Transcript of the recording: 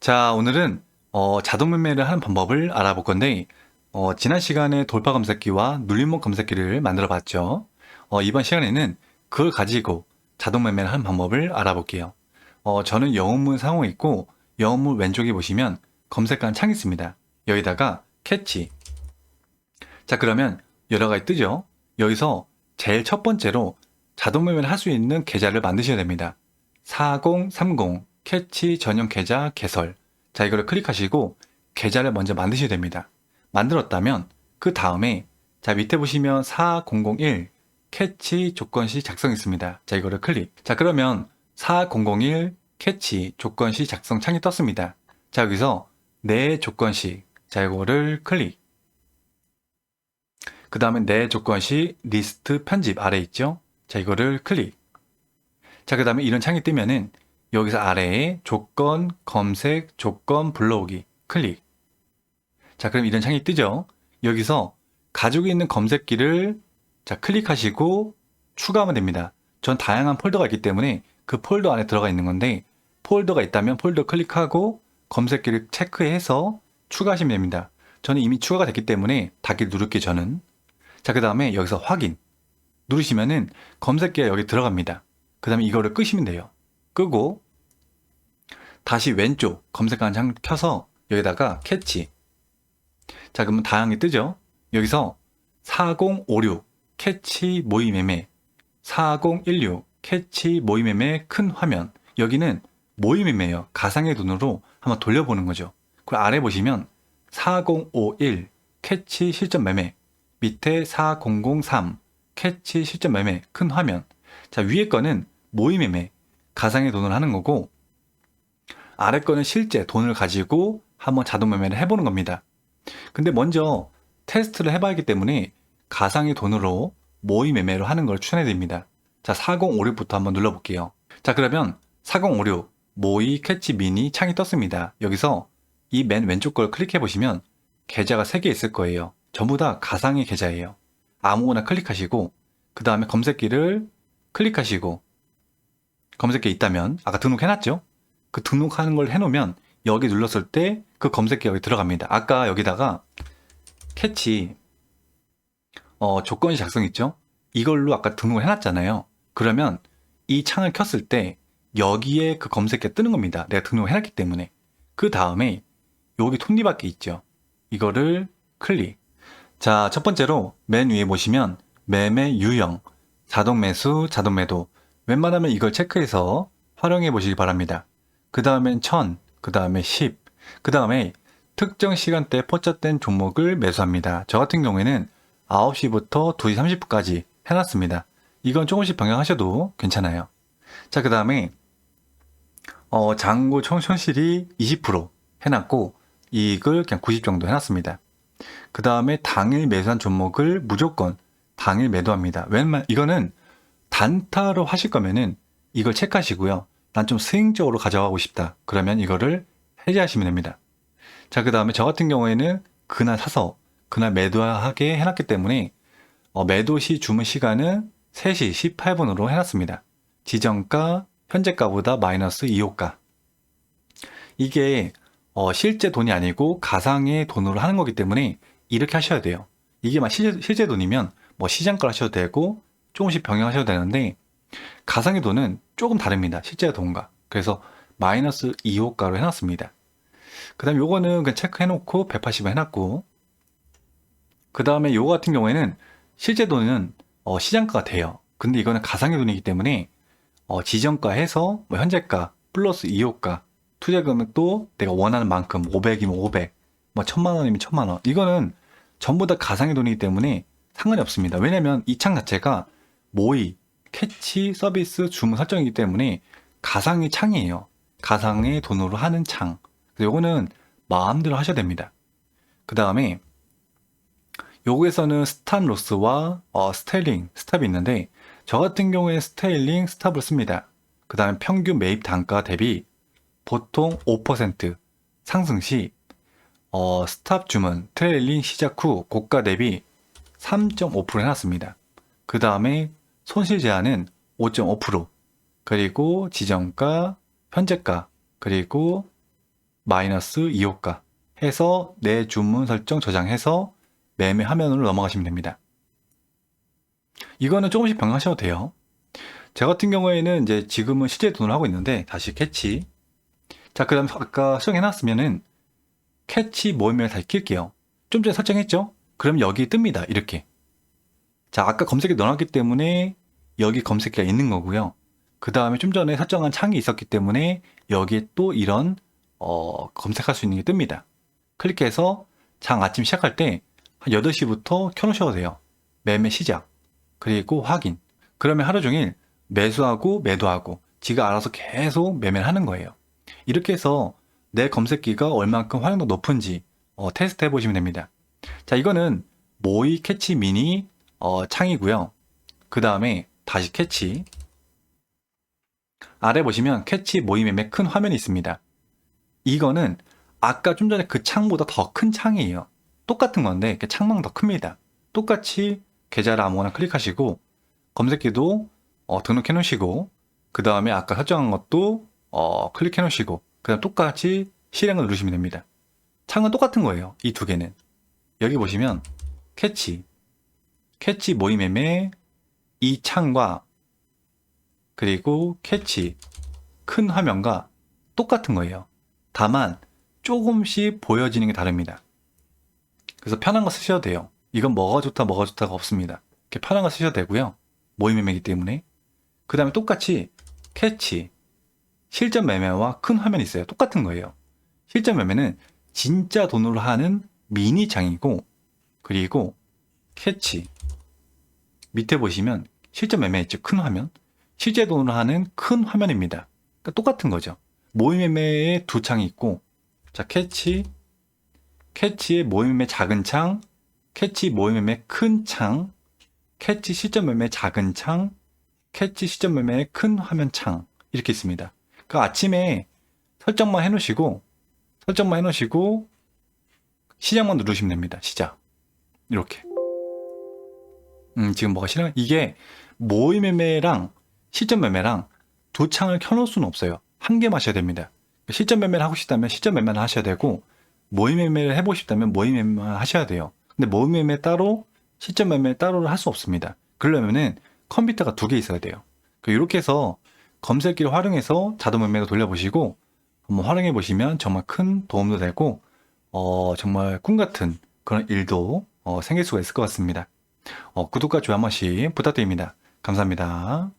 자, 오늘은 자동 매매를 하는 방법을 알아볼 건데, 지난 시간에 돌파 검색기와 눌림목 검색기를 만들어 봤죠. 이번 시간에는 그걸 가지고 자동 매매를 하는 방법을 알아볼게요. 저는 영어문 사용하고 있고, 영어문 왼쪽에 보시면 검색한 창이 있습니다. 여기다가 캐치. 자, 그러면 여러 가지 뜨죠? 여기서 제일 첫 번째로 자동 매매를 할 수 있는 계좌를 만드셔야 됩니다. 4030 캐치 전용 계좌 개설. 자, 이거를 클릭하시고 계좌를 먼저 만드셔야 됩니다. 만들었다면 그 다음에 자, 밑에 보시면 4001 캐치 조건시 작성 있습니다. 자, 이거를 클릭. 자, 그러면 4001 캐치 조건시 작성 창이 떴습니다. 자, 여기서 내 조건시. 자, 이거를 클릭. 그 다음에 내 조건시 리스트 편집 아래 있죠? 자, 이거를 클릭. 자, 그 다음에 이런 창이 뜨면은 여기서 아래에 조건, 검색, 조건, 불러오기 클릭. 자, 그럼 이런 창이 뜨죠? 여기서 가지고 있는 검색기를 자, 클릭하시고 추가하면 됩니다. 전 다양한 폴더가 있기 때문에 그 폴더 안에 들어가 있는 건데 폴더가 있다면 폴더 클릭하고 검색기를 체크해서 추가하시면 됩니다. 저는 이미 추가가 됐기 때문에 닫기 누를게요, 저는. 자, 그 다음에 여기서 확인 누르시면은 검색기가 여기 들어갑니다. 그 다음에 이거를 끄시면 돼요. 끄고 다시 왼쪽 검색하는 창 켜서 여기다가 캐치. 자, 그러면 다양하게 뜨죠? 여기서 4056 캐치 모의매매 4016 캐치 모의매매 큰 화면. 여기는 모의매매예요. 가상의 돈으로 한번 돌려보는 거죠. 그리고 아래 보시면 4051 캐치 실전 매매 밑에 4003 캐치 실전 매매 큰 화면. 자, 위에 거는 모의매매 가상의 돈을 하는 거고 아래 거는 실제 돈을 가지고 한번 자동 매매를 해보는 겁니다. 근데 먼저 테스트를 해봐야 하기 때문에 가상의 돈으로 모의 매매를 하는 걸 추천해 드립니다. 자, 4056부터 한번 눌러볼게요. 자, 그러면 4056 모의 캐치 미니 창이 떴습니다. 여기서 이 맨 왼쪽 걸 클릭해 보시면 계좌가 3개 있을 거예요. 전부 다 가상의 계좌예요. 아무거나 클릭하시고 그 다음에 검색기를 클릭하시고 검색기 있다면 아까 등록해놨죠? 그 등록하는 걸 해놓으면 여기 눌렀을 때 그 검색기 여기 들어갑니다. 아까 여기다가 캐치 조건이 작성 있죠? 이걸로 아까 등록을 해놨잖아요. 그러면 이 창을 켰을 때 여기에 그 검색기가 뜨는 겁니다. 내가 등록을 해놨기 때문에. 그 다음에 여기 톱니바퀴 있죠? 이거를 클릭. 자, 첫 번째로 맨 위에 보시면 매매 유형, 자동 매수, 자동 매도. 웬만하면 이걸 체크해서 활용해 보시기 바랍니다. 그 다음엔 1000, 그 다음에 10, 그 다음에 특정 시간대에 포착된 종목을 매수합니다. 저 같은 경우에는 9시부터 2시 30분까지 해놨습니다. 이건 조금씩 변경하셔도 괜찮아요. 자, 그 다음에 잔고 총 손실이 20% 해놨고 이익을 그냥 90 정도 해놨습니다. 그 다음에 당일 매수한 종목을 무조건 당일 매도합니다. 이거는 단타로 하실 거면은 이걸 체크하시고요. 난 좀 스윙적으로 가져가고 싶다. 그러면 이거를 해제하시면 됩니다. 자, 그 다음에 저 같은 경우에는 그날 사서 그날 매도하게 해놨기 때문에 매도 시 주문 시간은 3시 18분으로 해놨습니다. 지정가, 현재가보다 마이너스 2호가. 이게 실제 돈이 아니고 가상의 돈으로 하는 거기 때문에 이렇게 하셔야 돼요. 이게 막 실제 돈이면 뭐 시장가로 하셔도 되고 조금씩 병행하셔도 되는데 가상의 돈은 조금 다릅니다. 실제 돈과. 그래서 마이너스 2호가로 해놨습니다. 그 다음에 요거는 그냥 체크해놓고 180원 해놨고 그 다음에 요거 같은 경우에는 실제 돈은 시장가가 돼요. 근데 이거는 가상의 돈이기 때문에 지정가 해서 뭐 현재가 플러스 2호가 투자 금액도 내가 원하는 만큼 500이면 500, 뭐 1000만 원이면 1000만 원. 이거는 전부 다 가상의 돈이기 때문에 상관이 없습니다. 왜냐면 이 창 자체가 모의, 캐치, 서비스, 주문 설정이기 때문에 가상의 창이에요. 가상의 돈으로 하는 창. 그래서 요거는 마음대로 하셔야 됩니다. 그 다음에 요거에서는 스탑 로스와 스테일링, 스탑이 있는데 저 같은 경우에 스테일링, 스탑을 씁니다. 그 다음에 평균 매입 단가 대비 보통 5% 상승 시 스탑 주문, 트레일링 시작 후 고가 대비 3.5% 해놨습니다. 그 다음에 손실 제한은 5.5%, 그리고 지정가, 현재가, 그리고 마이너스 2호가 해서 내 주문 설정 저장해서 매매 화면으로 넘어가시면 됩니다. 이거는 조금씩 변경하셔도 돼요. 저 같은 경우에는 이제 지금은 실제 돈을 하고 있는데 다시 캐치. 자, 그 다음 아까 설정해놨으면은 캐치 모임을 다시 킬게요. 좀 전에 설정했죠? 그럼 여기 뜹니다. 이렇게. 자, 아까 검색에 넣어놨기 때문에 여기 검색기가 있는 거고요. 그 다음에 좀 전에 설정한 창이 있었기 때문에 여기에 또 이런 검색할 수 있는 게 뜹니다. 클릭해서 장 아침 시작할 때 한 8시부터 켜놓으셔도 돼요. 매매 시작, 그리고 확인. 그러면 하루 종일 매수하고 매도하고 지가 알아서 계속 매매를 하는 거예요. 이렇게 해서 내 검색기가 얼만큼 활용도 높은지 테스트 해보시면 됩니다. 자, 이거는 모이 캐치 미니 창이고요. 그 다음에 다시 캐치. 아래 보시면 캐치 모의 매매 큰 화면이 있습니다. 이거는 아까 좀 전에 그 창보다 더 큰 창이에요. 똑같은 건데 창망 더 큽니다. 똑같이 계좌를 아무거나 클릭하시고 검색기도 등록해 놓으시고 그 다음에 아까 설정한 것도 클릭해 놓으시고 그 다음 똑같이 실행을 누르시면 됩니다. 창은 똑같은 거예요. 이 두 개는. 여기 보시면 캐치 모의 매매 이 창과 그리고 캐치 큰 화면과 똑같은 거예요. 다만 조금씩 보여지는 게 다릅니다. 그래서 편한 거 쓰셔도 돼요. 이건 뭐가 좋다 뭐가 좋다가 없습니다. 이렇게 편한 거 쓰셔도 되고요. 모의 매매이기 때문에. 그 다음에 똑같이 캐치 실전 매매와 큰 화면이 있어요. 똑같은 거예요. 실전 매매는 진짜 돈으로 하는 미니 장이고, 그리고 캐치 밑에 보시면 실전 매매 있죠. 큰 화면. 실제 돈으로 하는 큰 화면입니다. 그러니까 똑같은 거죠. 모의 매매에 두 창이 있고, 자, 캐치의 모의 매매 작은 창, 캐치 모의 매매 큰 창, 캐치 실전 매매 작은 창, 캐치 실전 매매 큰 화면 창, 이렇게 있습니다. 그 아침에 설정만 해놓으시고 시작만 누르시면 됩니다. 시작. 이렇게. 지금 뭐가 싫어요? 이게 모의 매매랑 실전 매매랑 두 창을 켜놓을 수는 없어요. 한 개만 하셔야 됩니다. 실전 매매를 하고 싶다면 실전 매매를 하셔야 되고, 모의 매매를 해보고 싶다면 모의 매매만 하셔야 돼요. 근데 모의 매매 따로, 실전 매매 따로를 할 수 없습니다. 그러려면은 컴퓨터가 두 개 있어야 돼요. 이렇게 해서 검색기를 활용해서 자동 매매로 돌려보시고 한번 활용해 보시면 정말 큰 도움도 되고 정말 꿈 같은 그런 일도 생길 수가 있을 것 같습니다. 구독과 좋아요 한 번씩 부탁드립니다. 감사합니다.